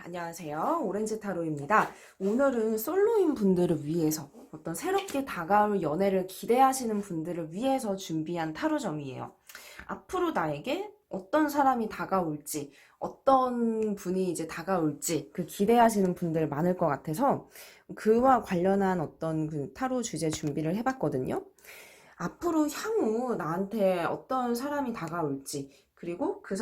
안녕하세요. 오렌지 타로입니다. 오늘은 솔로인 분들을 위해서 어떤 새롭게 다가올 연애를 기대하시는 분들을 위해서 준비한 타로점이에요. 앞으로 나에게 어떤 사람이 다가올지, 어떤 분이 이제 다가올지 그 기대하시는 분들 많을 것 같아서 그와 관련한 어떤 그 타로 주제 준비를 해봤거든요. 앞으로 향후 나한테 어떤 사람이 다가올지, 그리고 그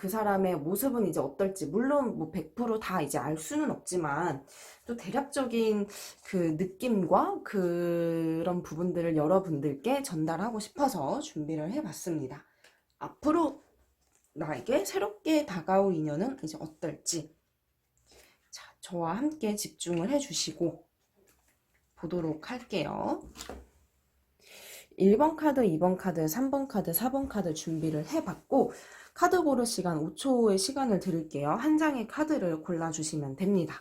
사람의 모습은 이제 어떨지, 물론 뭐 100%다 이제 알 수는 없지만, 또 대략적인 그 느낌과 그런 부분들을 여러분들께 전달하고 싶어서 준비를 해봤습니다. 앞으로 나에게 새롭게 다가올 인연은 이제 어떨지, 자, 저와 함께 집중을 해주시고 보도록 할게요. 1번 카드, 2번 카드, 3번 카드, 4번 카드 준비를 해봤고 카드 고를 시간 5초의 시간을 드릴게요. 한 장의 카드를 골라주시면 됩니다.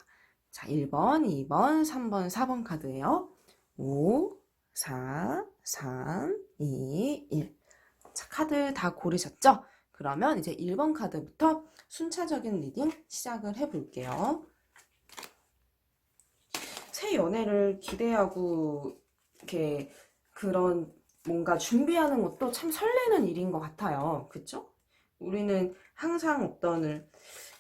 자, 1번, 2번, 3번, 4번 카드예요. 5, 4, 3, 2, 1. 자, 카드 다 고르셨죠? 그러면 이제 1번 카드부터 순차적인 리딩 시작을 해볼게요. 새 연애를 기대하고 이렇게 그런 뭔가 준비하는 것도 참 설레는 일인 것 같아요. 그쵸? 우리는 항상 어떤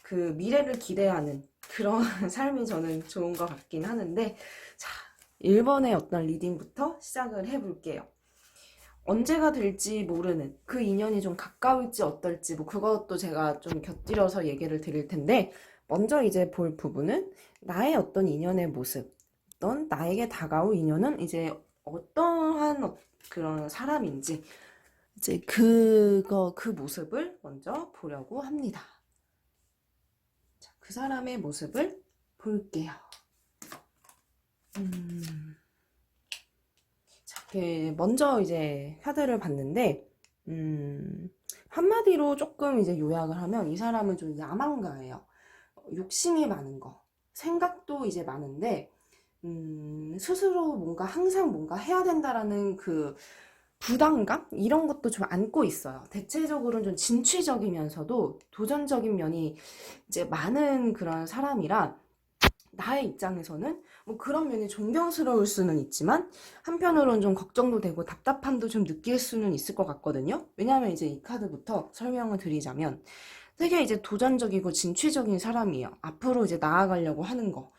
그 미래를 기대하는 그런 삶이 저는 좋은 것 같긴 하는데, 자, 1번의 어떤 리딩부터 시작을 해볼게요. 언제가 될지 모르는 그 인연이 좀 가까울지 어떨지 뭐 그것도 제가 좀 곁들여서 얘기를 드릴 텐데, 먼저 이제 볼 부분은 나의 어떤 인연의 모습, 어떤 나에게 다가올 인연은 이제 어떠한 그런 사람인지 이제 그 모습을 먼저 보려고 합니다. 자, 그 사람의 모습을 볼게요. 자, 먼저 이제 카드를 봤는데, 한마디로 조금 이제 요약을 하면 이 사람은 좀 야망가예요. 욕심이 많은 거, 생각도 이제 많은데, 스스로 뭔가 항상 뭔가 해야 된다라는 그 부담감? 이런 것도 좀 안고 있어요. 대체적으로는 좀 진취적이면서도 도전적인 면이 이제 많은 그런 사람이라 나의 입장에서는 뭐 그런 면이 존경스러울 수는 있지만 한편으로는 좀 걱정도 되고 답답함도 좀 느낄 수는 있을 것 같거든요. 왜냐하면 이제 이 카드부터 설명을 드리자면 되게 이제 도전적이고 진취적인 사람이에요. 앞으로 이제 나아가려고 하는 거.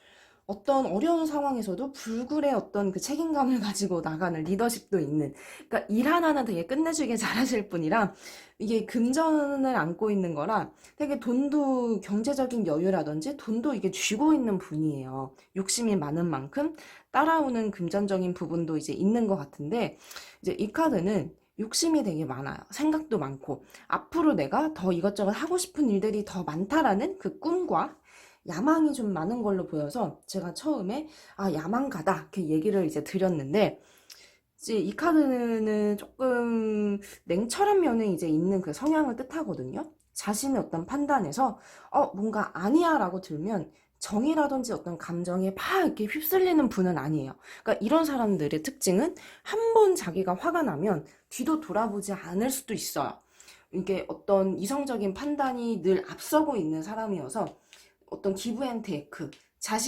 어떤 어려운 상황에서도 불굴의 어떤 그 책임감을 가지고 나가는 리더십도 있는, 그러니까 일 하나는 되게 끝내주게 잘하실 분이라 이게 금전을 안고 있는 거라 되게 돈도 경제적인 여유라든지 돈도 이게 쥐고 있는 분이에요. 욕심이 많은 만큼 따라오는 금전적인 부분도 이제 있는 것 같은데, 이제 이 카드는 욕심이 되게 많아요. 생각도 많고 앞으로 내가 더 이것저것 하고 싶은 일들이 더 많다라는 그 꿈과 야망이 좀 많은 걸로 보여서 제가 처음에 야망가다 이렇게 얘기를 이제 드렸는데, 이제 이 카드는 조금 냉철한 면에 이제 있는 그 성향을 뜻하거든요. 자신의 어떤 판단에서 뭔가 아니야 라고 들면 정이라든지 어떤 감정에 막 이렇게 휩쓸리는 분은 아니에요. 그러니까 이런 사람들의 특징은 한 번 자기가 화가 나면 뒤도 돌아보지 않을 수도 있어요. 이게 어떤 이성적인 판단이 늘 앞서고 있는 사람이어서 어떤 기브 앤 테이크,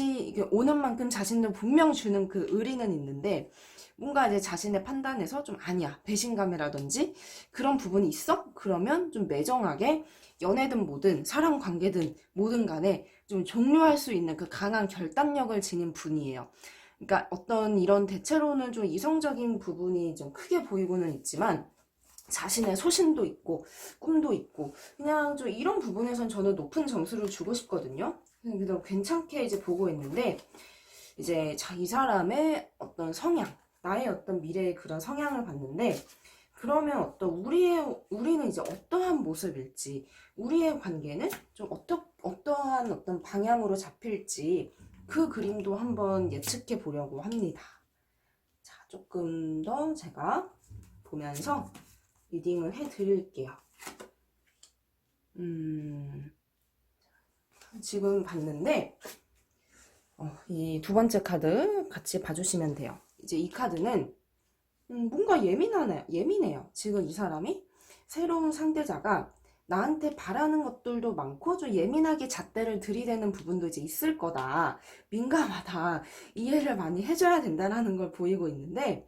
이게 오는 만큼 자신을 분명 주는 그 의리는 있는데, 뭔가 이제 자신의 판단에서 좀 아니야, 배신감이라든지 그런 부분이 있어? 그러면 좀 매정하게 연애든 뭐든 사람 관계든 뭐든 간에 좀 종료할 수 있는 그 강한 결단력을 지닌 분이에요. 그러니까 어떤 이런 대체로는 좀 이성적인 부분이 좀 크게 보이고는 있지만 자신의 소신도 있고 꿈도 있고 그냥 좀 이런 부분에선 저는 높은 점수를 주고 싶거든요. 그래서 괜찮게 이제 보고 있는데, 이제 이 사람의 어떤 성향, 나의 어떤 미래의 그런 성향을 봤는데, 그러면 우리는 이제 어떠한 모습일지, 우리의 관계는 좀 어떠한 어떤 방향으로 잡힐지 그 그림도 한번 예측해 보려고 합니다. 자, 조금 더 제가 보면서 리딩을 해드릴게요. 지금 봤는데 이 두 번째 카드 같이 봐주시면 돼요. 이제 이 카드는 뭔가 예민해요. 지금 이 사람이 새로운 상대자가 나한테 바라는 것들도 많고 좀 예민하게 잣대를 들이대는 부분도 이제 있을 거다. 민감하다. 이해를 많이 해줘야 된다는 걸 보이고 있는데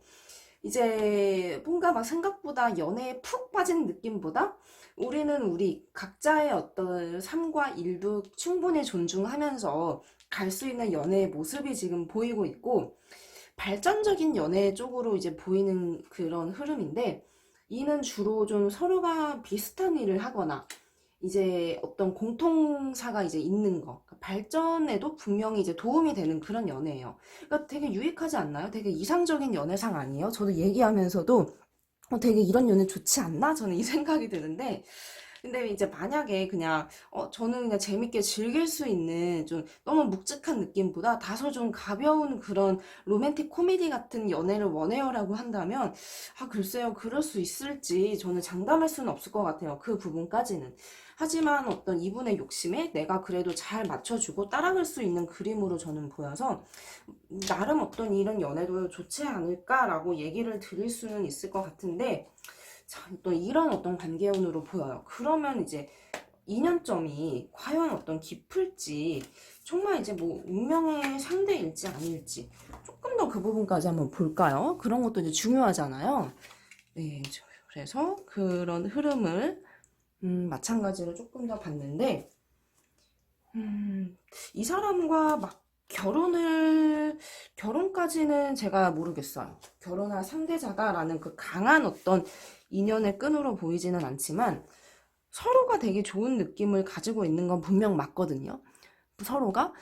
이제 뭔가 막 생각보다 연애에 푹 빠진 느낌보다 우리는 우리 각자의 어떤 삶과 일도 충분히 존중하면서 갈 수 있는 연애의 모습이 지금 보이고 있고 발전적인 연애 쪽으로 이제 보이는 그런 흐름인데 이는 주로 좀 서로가 비슷한 일을 하거나 이제 어떤 공통사가 이제 있는 거 발전에도 분명히 이제 도움이 되는 그런 연애예요. 그러니까 되게 유익하지 않나요? 되게 이상적인 연애상 아니에요? 저도 얘기하면서도 되게 이런 연애 좋지 않나? 저는 이 생각이 드는데 근데 이제 만약에 그냥 저는 그냥 재밌게 즐길 수 있는 좀 너무 묵직한 느낌보다 다소 좀 가벼운 그런 로맨틱 코미디 같은 연애를 원해요라고 한다면 글쎄요 그럴 수 있을지 저는 장담할 수는 없을 것 같아요. 그 부분까지는. 하지만 어떤 이분의 욕심에 내가 그래도 잘 맞춰주고 따라갈 수 있는 그림으로 저는 보여서 나름 어떤 이런 연애도 좋지 않을까라고 얘기를 드릴 수는 있을 것 같은데 자, 또 이런 어떤 관계운으로 보여요. 그러면 이제 인연점이 과연 어떤 깊을지 정말 이제 뭐 운명의 상대일지 아닐지 조금 더 그 부분까지 한번 볼까요? 그런 것도 이제 중요하잖아요. 네, 그래서 그런 흐름을 마찬가지로 조금 더 봤는데 이 사람과 막 결혼까지는 제가 모르겠어요. 결혼할 상대자다라는 그 강한 어떤 인연의 끈으로 보이지는 않지만 서로가 되게 좋은 느낌을 가지고 있는 건 분명 맞거든요. 서로가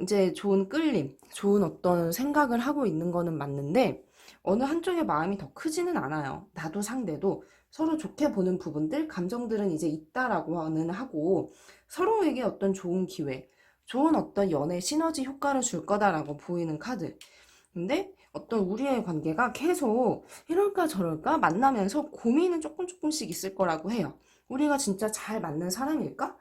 이제 좋은 끌림, 좋은 어떤 생각을 하고 있는 거는 맞는데 어느 한쪽의 마음이 더 크지는 않아요. 나도 상대도 서로 좋게 보는 부분들, 감정들은 이제 있다라고는 하고 서로에게 어떤 좋은 기회, 좋은 어떤 연애 시너지 효과를 줄 거다라고 보이는 카드. 근데 어떤 우리의 관계가 계속 이럴까 저럴까 만나면서 고민은 조금씩 있을 거라고 해요. 우리가 진짜 잘 맞는 사람일까?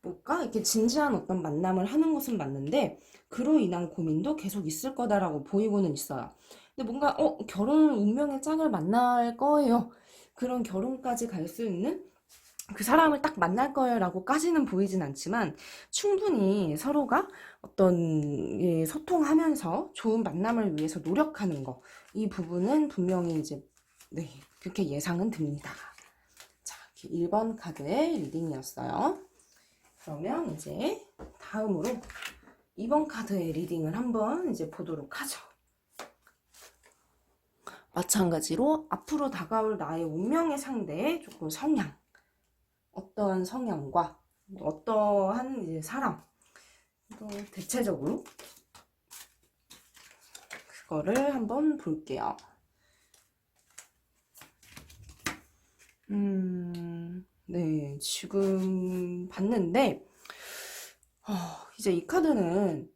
뭘까? 이렇게 진지한 어떤 만남을 하는 것은 맞는데 그로 인한 고민도 계속 있을 거다라고 보이고는 있어요. 근데 뭔가 결혼 운명의 짝을 만날 거예요. 그런 결혼까지 갈 수 있는 그 사람을 딱 만날 거예요 라고까지는 보이진 않지만 충분히 서로가 어떤 소통하면서 좋은 만남을 위해서 노력하는 거 이 부분은 분명히 이제 네 그렇게 예상은 듭니다. 자, 1번 카드의 리딩이었어요. 그러면 이제 다음으로 2번 카드의 리딩을 한번 이제 보도록 하죠. 마찬가지로 앞으로 다가올 나의 운명의 상대의 조금 성향, 어떠한 성향과 어떠한 이제 사람, 또 대체적으로 그거를 한번 볼게요. 네, 지금 봤는데 이제 이 카드는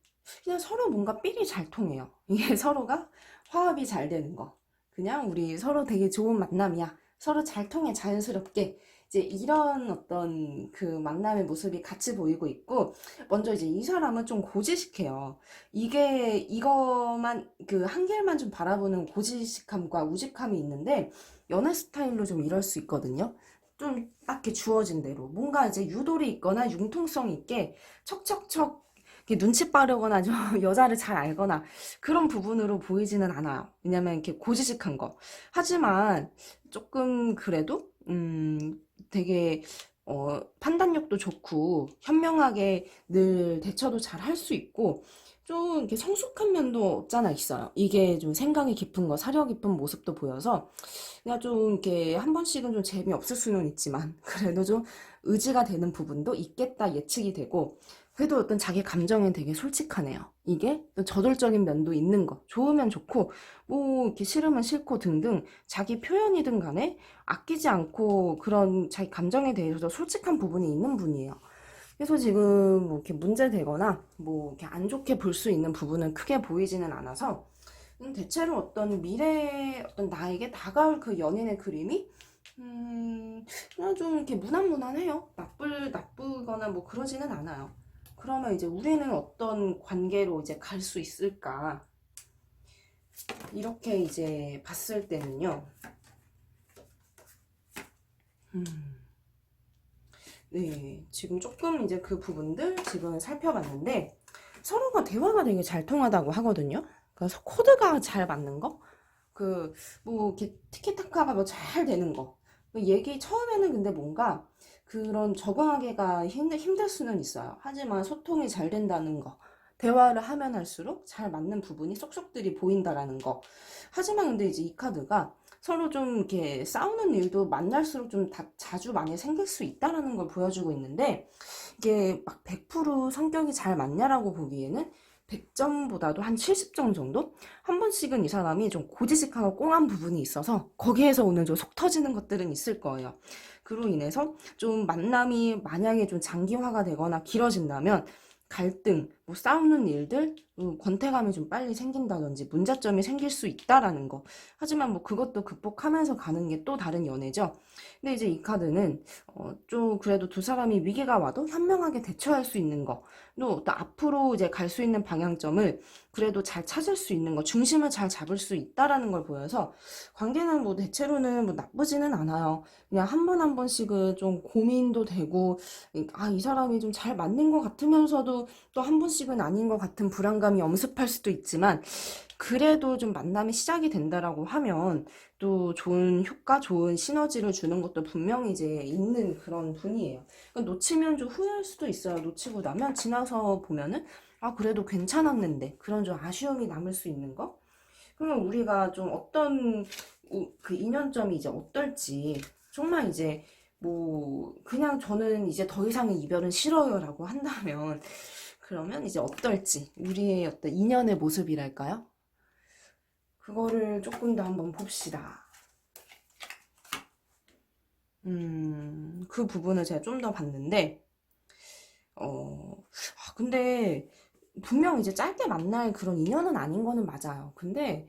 그냥 서로 뭔가 삘이 잘 통해요. 이게 서로가 화합이 잘 되는 거. 그냥 우리 서로 되게 좋은 만남이야. 서로 잘 통해 자연스럽게. 이제 이런 어떤 그 만남의 모습이 같이 보이고 있고, 먼저 이제 이 사람은 좀 고지식해요. 이거만, 그 한길만 좀 바라보는 고지식함과 우직함이 있는데, 연애 스타일로 좀 이럴 수 있거든요. 좀 딱히 주어진 대로. 뭔가 이제 유도리 있거나 융통성 있게 척척척 이렇게 눈치 빠르거나 좀 여자를 잘 알거나 그런 부분으로 보이지는 않아요. 왜냐면 이렇게 고지식한 거. 하지만 조금 그래도 되게 판단력도 좋고 현명하게 늘 대처도 잘 할 수 있고 좀 이렇게 성숙한 면도 없잖아 있어요. 이게 좀 생각이 깊은 거, 사려 깊은 모습도 보여서 그냥 좀 이렇게 한 번씩은 좀 재미없을 수는 있지만 그래도 좀 의지가 되는 부분도 있겠다 예측이 되고 그래도 어떤 자기 감정엔 되게 솔직하네요. 이게 또 저돌적인 면도 있는 거. 좋으면 좋고 뭐 이렇게 싫으면 싫고 등등 자기 표현이든 간에 아끼지 않고 그런 자기 감정에 대해서도 솔직한 부분이 있는 분이에요. 그래서 지금 뭐 이렇게 문제되거나 뭐 이렇게 안 좋게 볼 수 있는 부분은 크게 보이지는 않아서 대체로 어떤 미래에 어떤 나에게 다가올 그 연인의 그림이 그냥 좀 이렇게 무난무난해요. 나쁘거나 뭐 그러지는 않아요. 그러면 이제 우리는 어떤 관계로 이제 갈 수 있을까? 이렇게 이제 봤을 때는요. 네, 지금 조금 이제 그 부분들 지금 살펴봤는데 서로가 대화가 되게 잘 통하다고 하거든요. 그래서 코드가 잘 맞는 거, 그 뭐 이렇게 티키타카가 뭐 잘 되는 거. 그 얘기 처음에는 근데 뭔가 그런 적응하기가 힘들 수는 있어요. 하지만 소통이 잘 된다는 거. 대화를 하면 할수록 잘 맞는 부분이 쏙쏙들이 보인다라는 거. 하지만 근데 이제 이 카드가 서로 좀 이렇게 싸우는 일도 만날수록 좀 자주 많이 생길 수 있다라는 걸 보여주고 있는데 이게 막 100% 성격이 잘 맞냐라고 보기에는 100점보다도 한 70점 정도? 한 번씩은 이 사람이 좀 고지식하고 꽁한 부분이 있어서 거기에서 오는 좀 속 터지는 것들은 있을 거예요. 그로 인해서 좀 만남이 만약에 좀 장기화가 되거나 길어진다면 갈등, 뭐 싸우는 일들, 권태감이 좀 빨리 생긴다든지 문제점이 생길 수 있다라는 거. 하지만 뭐 그것도 극복하면서 가는 게 또 다른 연애죠. 근데 이제 이 카드는 좀 그래도 두 사람이 위기가 와도 현명하게 대처할 수 있는 거, 또 앞으로 이제 갈 수 있는 방향점을 그래도 잘 찾을 수 있는 거, 중심을 잘 잡을 수 있다라는 걸 보여서 관계는 뭐 대체로는 뭐 나쁘지는 않아요. 그냥 한 번 한 번씩은 좀 고민도 되고, 아, 이 사람이 좀 잘 맞는 것 같으면서도 또 한 번씩은 아닌 것 같은 불안감이 엄습할 수도 있지만, 그래도 좀 만남이 시작이 된다라고 하면 또 좋은 효과, 좋은 시너지를 주는 것도 분명히 이제 있는 그런 분이에요. 그러니까 놓치면 좀 후회할 수도 있어요. 놓치고 나면 지나서 보면은 아, 그래도 괜찮았는데 그런 좀 아쉬움이 남을 수 있는 거. 그러면 우리가 좀 어떤 그 인연점이 이제 어떨지 정말 이제 뭐 그냥 저는 이제 더 이상의 이별은 싫어요라고 한다면 그러면 이제 어떨지 우리의 어떤 인연의 모습이랄까요? 그거를 조금 더 한번 봅시다. 그 부분을 제가 좀 더 봤는데, 근데 분명 이제 짧게 만날 그런 인연은 아닌 거는 맞아요. 근데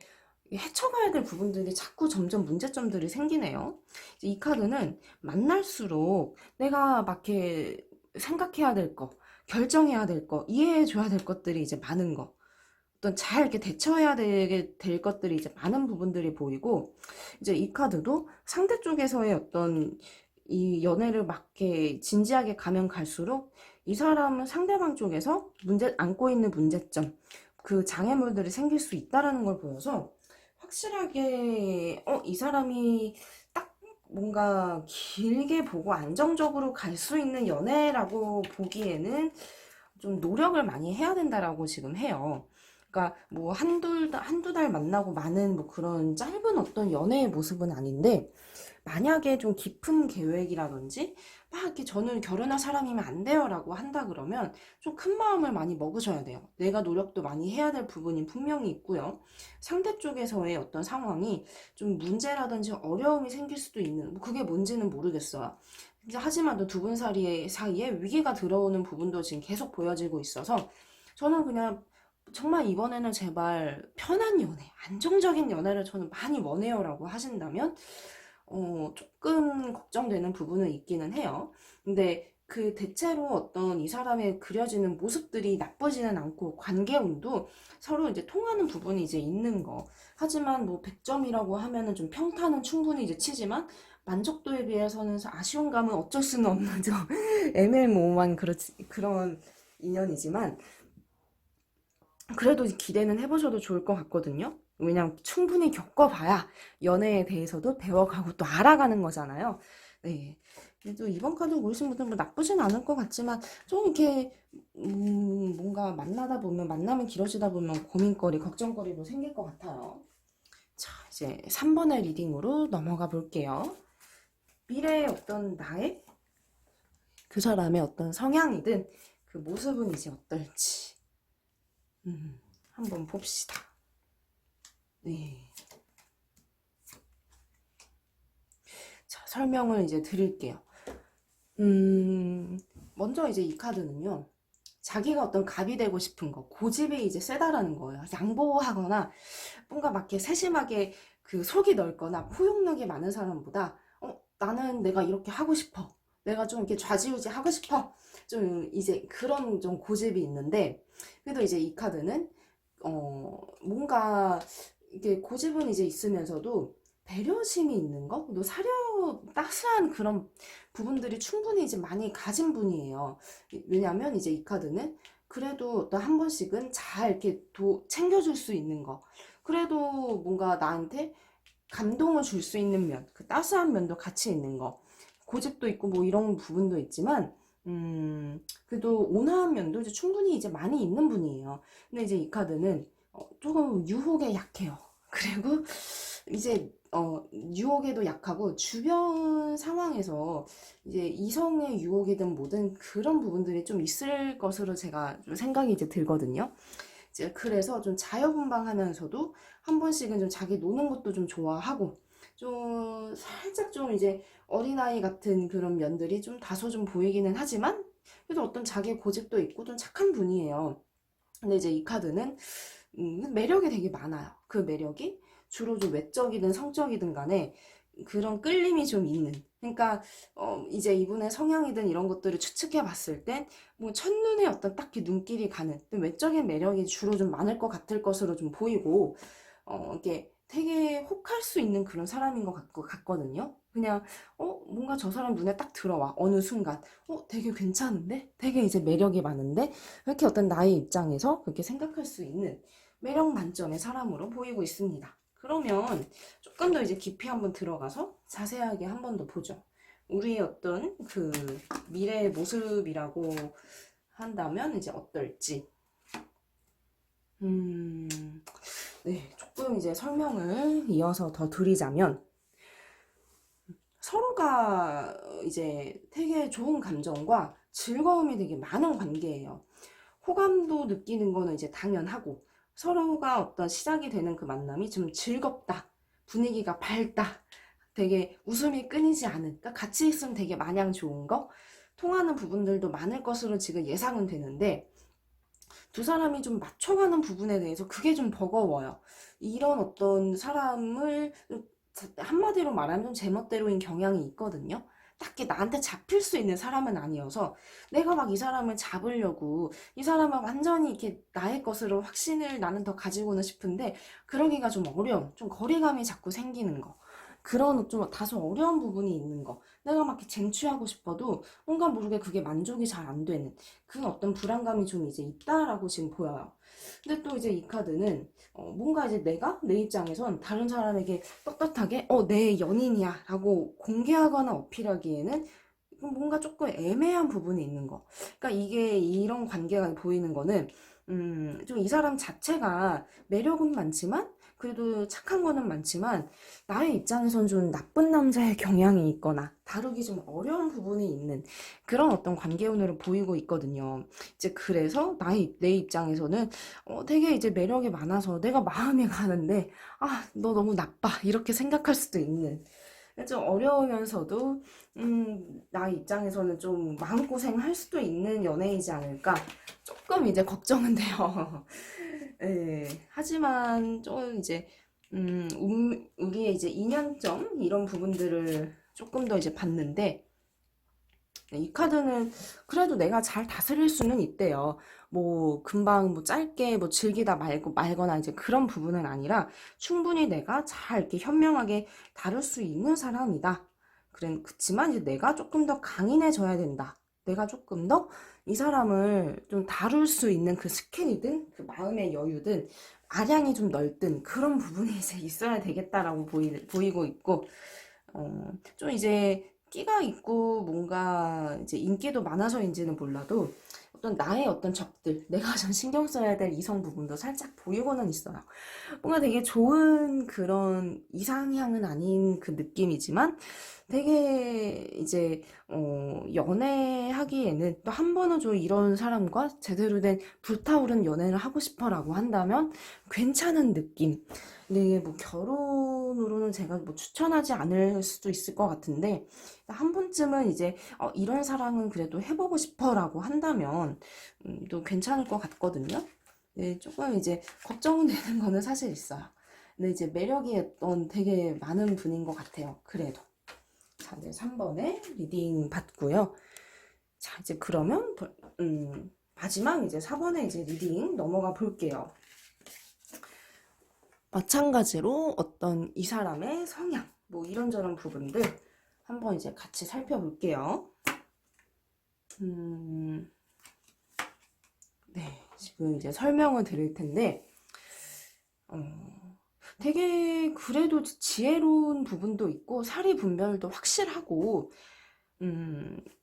헤쳐가야 될 부분들이 자꾸 점점 문제점들이 생기네요. 이제 이 카드는 만날수록 내가 막 이렇게 생각해야 될 거, 결정해야 될 거, 이해해줘야 될 것들이 이제 많은 거. 어떤 잘 이렇게 대처해야 되게 될 것들이 이제 많은 부분들이 보이고, 이제 이 카드도 상대 쪽에서의 어떤 이 연애를 맞게 진지하게 가면 갈수록 이 사람은 상대방 쪽에서 안고 있는 문제점, 그 장애물들이 생길 수 있다라는 걸 보여서 확실하게, 이 사람이 딱 뭔가 길게 보고 안정적으로 갈 수 있는 연애라고 보기에는 좀 노력을 많이 해야 된다라고 지금 해요. 그러니까 뭐 한두 달 만나고 많은 뭐 그런 짧은 어떤 연애의 모습은 아닌데, 만약에 좀 깊은 계획이라든지 막 이렇게 저는 결혼할 사람이면 안 돼요라고 한다 그러면 좀 큰 마음을 많이 먹으셔야 돼요. 내가 노력도 많이 해야 될 부분이 분명히 있고요. 상대 쪽에서의 어떤 상황이 좀 문제라든지 어려움이 생길 수도 있는, 뭐 그게 뭔지는 모르겠어요. 하지만 또 두 분 사이에 위기가 들어오는 부분도 지금 계속 보여지고 있어서 저는 그냥 정말 이번에는 제발 편한 연애, 안정적인 연애를 저는 많이 원해요라고 하신다면 조금 걱정되는 부분은 있기는 해요. 근데 그 대체로 어떤 이 사람의 그려지는 모습들이 나쁘지는 않고 관계운도 서로 이제 통하는 부분이 이제 있는 거. 하지만 뭐 100점이라고 하면은 좀 평타는 충분히 이제 치지만 만족도에 비해서는 아쉬운 감은 어쩔 수는 없는 좀 애매모호한 그런 인연이지만 그래도 기대는 해보셔도 좋을 것 같거든요. 왜냐면 충분히 겪어봐야 연애에 대해서도 배워가고 또 알아가는 거잖아요. 네. 그래도 이번 카드 고르신 분들 뭐 나쁘진 않을 것 같지만 좀 이렇게 뭔가 만나면 길어지다 보면 고민거리, 걱정거리도 생길 것 같아요. 자, 이제 3번의 리딩으로 넘어가 볼게요. 미래의 어떤 나의 그 사람의 어떤 성향이든 그 모습은 이제 어떨지 한번 봅시다. 네. 자, 설명을 이제 드릴게요. 먼저 이제 이 카드는요, 자기가 어떤 갑이 되고 싶은 거, 고집이 이제 세다라는 거예요. 양보하거나, 뭔가 막 이렇게 세심하게 그 속이 넓거나 포용력이 많은 사람보다, 나는 내가 이렇게 하고 싶어. 내가 좀 이렇게 좌지우지 하고 싶어. 좀 이제 그런 좀 고집이 있는데, 그래도 이제 이 카드는, 뭔가, 이게 고집은 이제 있으면서도 배려심이 있는 거, 또 따스한 그런 부분들이 충분히 이제 많이 가진 분이에요. 왜냐면 이제 이 카드는 그래도 또 한 번씩은 잘 이렇게 챙겨줄 수 있는 거. 그래도 뭔가 나한테 감동을 줄 수 있는 면, 그 따스한 면도 같이 있는 거. 고집도 있고 뭐 이런 부분도 있지만, 그래도 온화한 면도 이제 충분히 이제 많이 있는 분이에요. 근데 이제 이 카드는 조금 유혹에 약해요. 그리고 이제 유혹에도 약하고 주변 상황에서 이제 이성의 유혹이든 뭐든 그런 부분들이 좀 있을 것으로 제가 좀 생각이 이제 들거든요. 이제 그래서 좀 자유분방하면서도 한 번씩은 좀 자기 노는 것도 좀 좋아하고 좀 살짝 좀 이제 어린아이 같은 그런 면들이 좀 다소 좀 보이기는 하지만 그래도 어떤 자기 고집도 있고 좀 착한 분이에요. 근데 이제 이 카드는 매력이 되게 많아요. 그 매력이 주로 좀 외적이든 성적이든 간에 그런 끌림이 좀 있는. 그러니까 이제 이분의 성향이든 이런 것들을 추측해 봤을 땐 뭐 첫눈에 어떤 딱히 눈길이 가는 외적인 매력이 주로 좀 많을 것 같을 것으로 좀 보이고 이게 되게 혹할 수 있는 그런 사람인 것 같거든요. 그냥 뭔가 저 사람 눈에 딱 들어와 어느 순간 되게 괜찮은데 되게 이제 매력이 많은데 이렇게 어떤 나의 입장에서 그렇게 생각할 수 있는 매력 만점의 사람으로 보이고 있습니다. 그러면 조금 더 이제 깊이 한번 들어가서 자세하게 한 번 더 보죠. 우리의 어떤 그 미래의 모습이라고 한다면 이제 어떨지. 네, 조금 이제 설명을 이어서 더 드리자면 서로가 이제 되게 좋은 감정과 즐거움이 되게 많은 관계예요. 호감도 느끼는 거는 이제 당연하고 서로가 어떤 시작이 되는 그 만남이 좀 즐겁다. 분위기가 밝다. 되게 웃음이 끊이지 않은, 그러니까 같이 있으면 되게 마냥 좋은 거, 통하는 부분들도 많을 것으로 지금 예상은 되는데, 두 사람이 좀 맞춰가는 부분에 대해서 그게 좀 버거워요. 이런 어떤 사람을 한마디로 말하면 좀 제멋대로인 경향이 있거든요. 딱히 나한테 잡힐 수 있는 사람은 아니어서 내가 막 이 사람을 잡으려고 이 사람을 완전히 이렇게 나의 것으로 확신을 나는 더 가지고는 싶은데 그러기가 좀 어려운, 좀 거리감이 자꾸 생기는 거. 그런 좀 다소 어려운 부분이 있는 거. 내가 막 이렇게 쟁취하고 싶어도 뭔가 모르게 그게 만족이 잘 안 되는 그런 어떤 불안감이 좀 이제 있다라고 지금 보여요. 근데 또 이제 이 카드는 뭔가 이제 내가 내 입장에선 다른 사람에게 떳떳하게 내 연인이야 라고 공개하거나 어필하기에는 뭔가 조금 애매한 부분이 있는 거. 그러니까 이게 이런 관계가 보이는 거는 좀 이 사람 자체가 매력은 많지만 그래도 착한 거는 많지만 나의 입장에선 좀 나쁜 남자의 경향이 있거나 다루기 좀 어려운 부분이 있는 그런 어떤 관계운으로 보이고 있거든요. 이제 그래서 내 입장에서는 되게 이제 매력이 많아서 내가 마음에 가는데 너 너무 나빠 이렇게 생각할 수도 있는 좀 어려우면서도 나 입장에서는 좀 마음고생 할 수도 있는 연애이지 않을까 조금 이제 걱정은 돼요. 예, 하지만 좀 이제 우리의 이제 인연점 이런 부분들을 조금 더 이제 봤는데 이 카드는 그래도 내가 잘 다스릴 수는 있대요. 뭐 금방 뭐 짧게 뭐 즐기다 말거나 이제 그런 부분은 아니라 충분히 내가 잘 이렇게 현명하게 다룰 수 있는 사람이다. 그렇지만 이제 내가 조금 더 강인해져야 된다. 내가 조금 더 이 사람을 좀 다룰 수 있는 그 스킬이든 그 마음의 여유든 아량이 좀 넓든 그런 부분이 이제 있어야 되겠다라고 보이고 있고 좀 이제 끼가 있고 뭔가 이제 인기도 많아서인지는 몰라도 어떤 나의 어떤 적들, 내가 좀 신경 써야 될 이성 부분도 살짝 보이고는 있어요. 뭔가 되게 좋은 그런 이상향은 아닌 그 느낌이지만 되게 이제 연애하기에는 또 한 번은 좀 이런 사람과 제대로 된 불타오른 연애를 하고 싶어라고 한다면 괜찮은 느낌. 근데 이게 뭐 결혼으로는 제가 뭐 추천하지 않을 수도 있을 것 같은데 한 번쯤은 이제 이런 사랑은 그래도 해보고 싶어라고 한다면 또 괜찮을 것 같거든요. 네, 조금 이제 걱정되는 거는 사실 있어요. 근데 이제 매력이 어떤 되게 많은 분인 것 같아요. 그래도. 자, 이제 3번에 리딩 받고요. 자, 이제 그러면 마지막 이제 4번에 이제 리딩 넘어가 볼게요. 마찬가지로 어떤 이 사람의 성향, 뭐 이런저런 부분들 한번 이제 같이 살펴볼게요. 네, 지금 이제 설명을 드릴 텐데, 되게 그래도 지혜로운 부분도 있고, 사리 분별도 확실하고,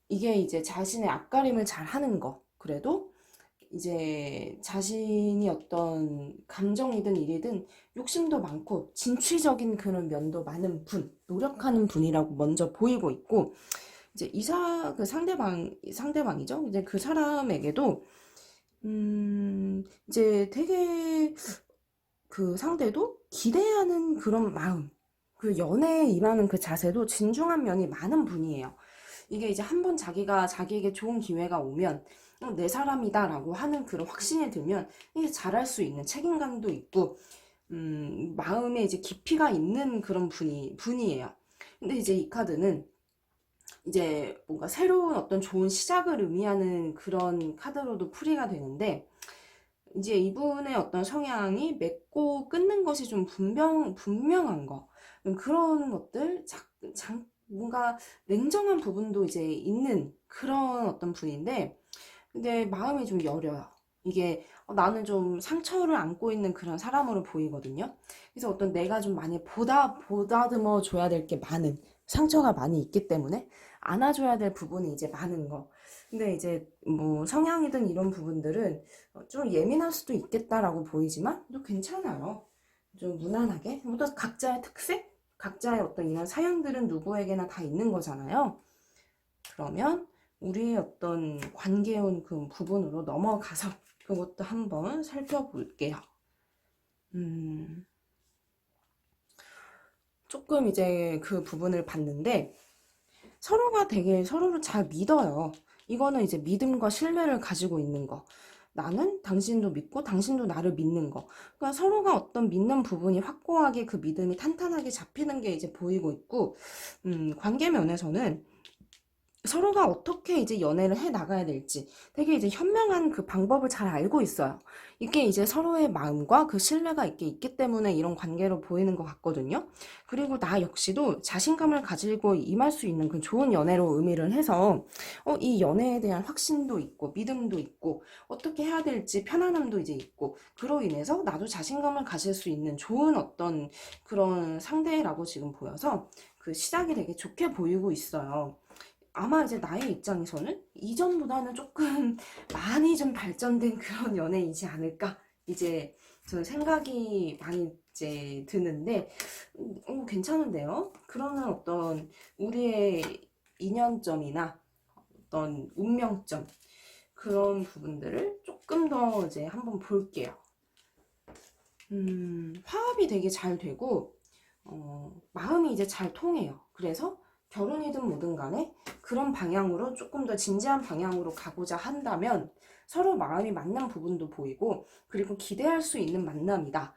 이게 이제 자신의 앞가림을 잘 하는 거. 그래도 이제 자신이 어떤 감정이든 일이든 욕심도 많고 진취적인 그런 면도 많은 분, 노력하는 분이라고 먼저 보이고 있고, 이제 그 상대방이죠. 이제 그 사람에게도, 이제 되게 그 상대도 기대하는 그런 마음, 그 연애에 임하는 그 자세도 진중한 면이 많은 분이에요. 이게 이제 한번 자기에게 좋은 기회가 오면 내 사람이다라고 하는 그런 확신이 들면 이게 잘할 수 있는 책임감도 있고, 마음에 이제 깊이가 있는 그런 분이에요. 근데 이제 이 카드는 이제 뭔가 새로운 어떤 좋은 시작을 의미하는 그런 카드로도 풀이가 되는데, 이제 이분의 어떤 성향이 맺고 끊는 것이 좀 분명한 거. 그런 것들, 뭔가 냉정한 부분도 이제 있는 그런 어떤 분인데, 근데 마음이 좀 여려요. 이게 나는 좀 상처를 안고 있는 그런 사람으로 보이거든요. 그래서 어떤 내가 좀 많이 보다듬어 줘야 될 게 많은, 상처가 많이 있기 때문에 안아줘야 될 부분이 이제 많은 거. 근데 이제 뭐 성향이든 이런 부분들은 좀 예민할 수도 있겠다라고 보이지만 또 괜찮아요. 좀 무난하게. 뭐 또 각자의 특색? 각자의 어떤 이런 사연들은 누구에게나 다 있는 거잖아요. 그러면 우리의 어떤 관계운 그 부분으로 넘어가서 그것도 한번 살펴볼게요. 조금 이제 그 부분을 봤는데 서로가 되게 서로를 잘 믿어요. 이거는 이제 믿음과 신뢰를 가지고 있는 거. 나는 당신도 믿고 당신도 나를 믿는 거. 그러니까 서로가 어떤 믿는 부분이 확고하게 그 믿음이 탄탄하게 잡히는 게 이제 보이고 있고, 관계 면에서는 서로가 어떻게 이제 연애를 해 나가야 될지 되게 이제 현명한 그 방법을 잘 알고 있어요. 이게 이제 서로의 마음과 그 신뢰가 있기 때문에 이런 관계로 보이는 것 같거든요. 그리고 나 역시도 자신감을 가지고 임할 수 있는 그 좋은 연애로 의미를 해서 이 연애에 대한 확신도 있고 믿음도 있고 어떻게 해야 될지 편안함도 이제 있고, 그로 인해서 나도 자신감을 가질 수 있는 좋은 어떤 그런 상대라고 지금 보여서 그 시작이 되게 좋게 보이고 있어요. 아마 이제 나의 입장에서는 이전보다는 조금 많이 좀 발전된 그런 연애이지 않을까? 이제 저는 생각이 많이 이제 드는데, 괜찮은데요? 그러면 어떤 우리의 인연점이나 어떤 운명점, 그런 부분들을 조금 더 이제 한번 볼게요. 화합이 되게 잘 되고, 마음이 이제 잘 통해요. 그래서 결혼이든 뭐든 간에 그런 방향으로 조금 더 진지한 방향으로 가고자 한다면 서로 마음이 맞는 부분도 보이고, 그리고 기대할 수 있는 만남이다.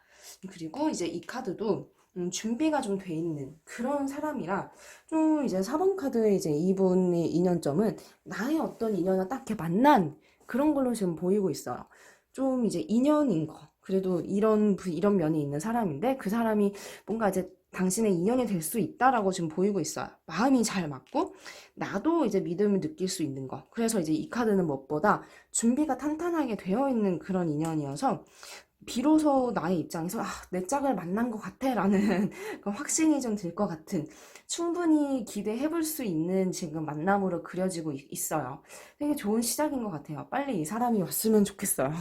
그리고 이제 이 카드도 준비가 좀 돼 있는 그런 사람이라, 좀 이제 4번 카드의 이제 이분의 인연점은 나의 어떤 인연을 딱 이렇게 만난 그런 걸로 지금 보이고 있어요. 좀 이제 인연인 거. 그래도 이런 면이 있는 사람인데 그 사람이 뭔가 이제 당신의 인연이 될 수 있다라고 지금 보이고 있어요. 마음이 잘 맞고 나도 이제 믿음을 느낄 수 있는 거. 그래서 이제 이 카드는 무엇보다 준비가 탄탄하게 되어 있는 그런 인연이어서 비로소 나의 입장에서 내 짝을 만난 것 같아 라는 그 확신이 좀 들 것 같은, 충분히 기대해 볼 수 있는 지금 만남으로 그려지고 있어요. 되게 좋은 시작인 것 같아요. 빨리 이 사람이 왔으면 좋겠어요.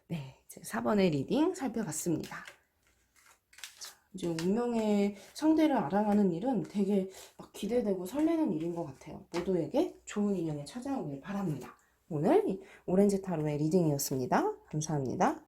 네, 4번의 리딩 살펴봤습니다. 이제 운명의 상대를 알아가는 일은 되게 막 기대되고 설레는 일인 것 같아요. 모두에게 좋은 인연이 찾아오길 바랍니다. 오늘 오렌지 타로의 리딩이었습니다. 감사합니다.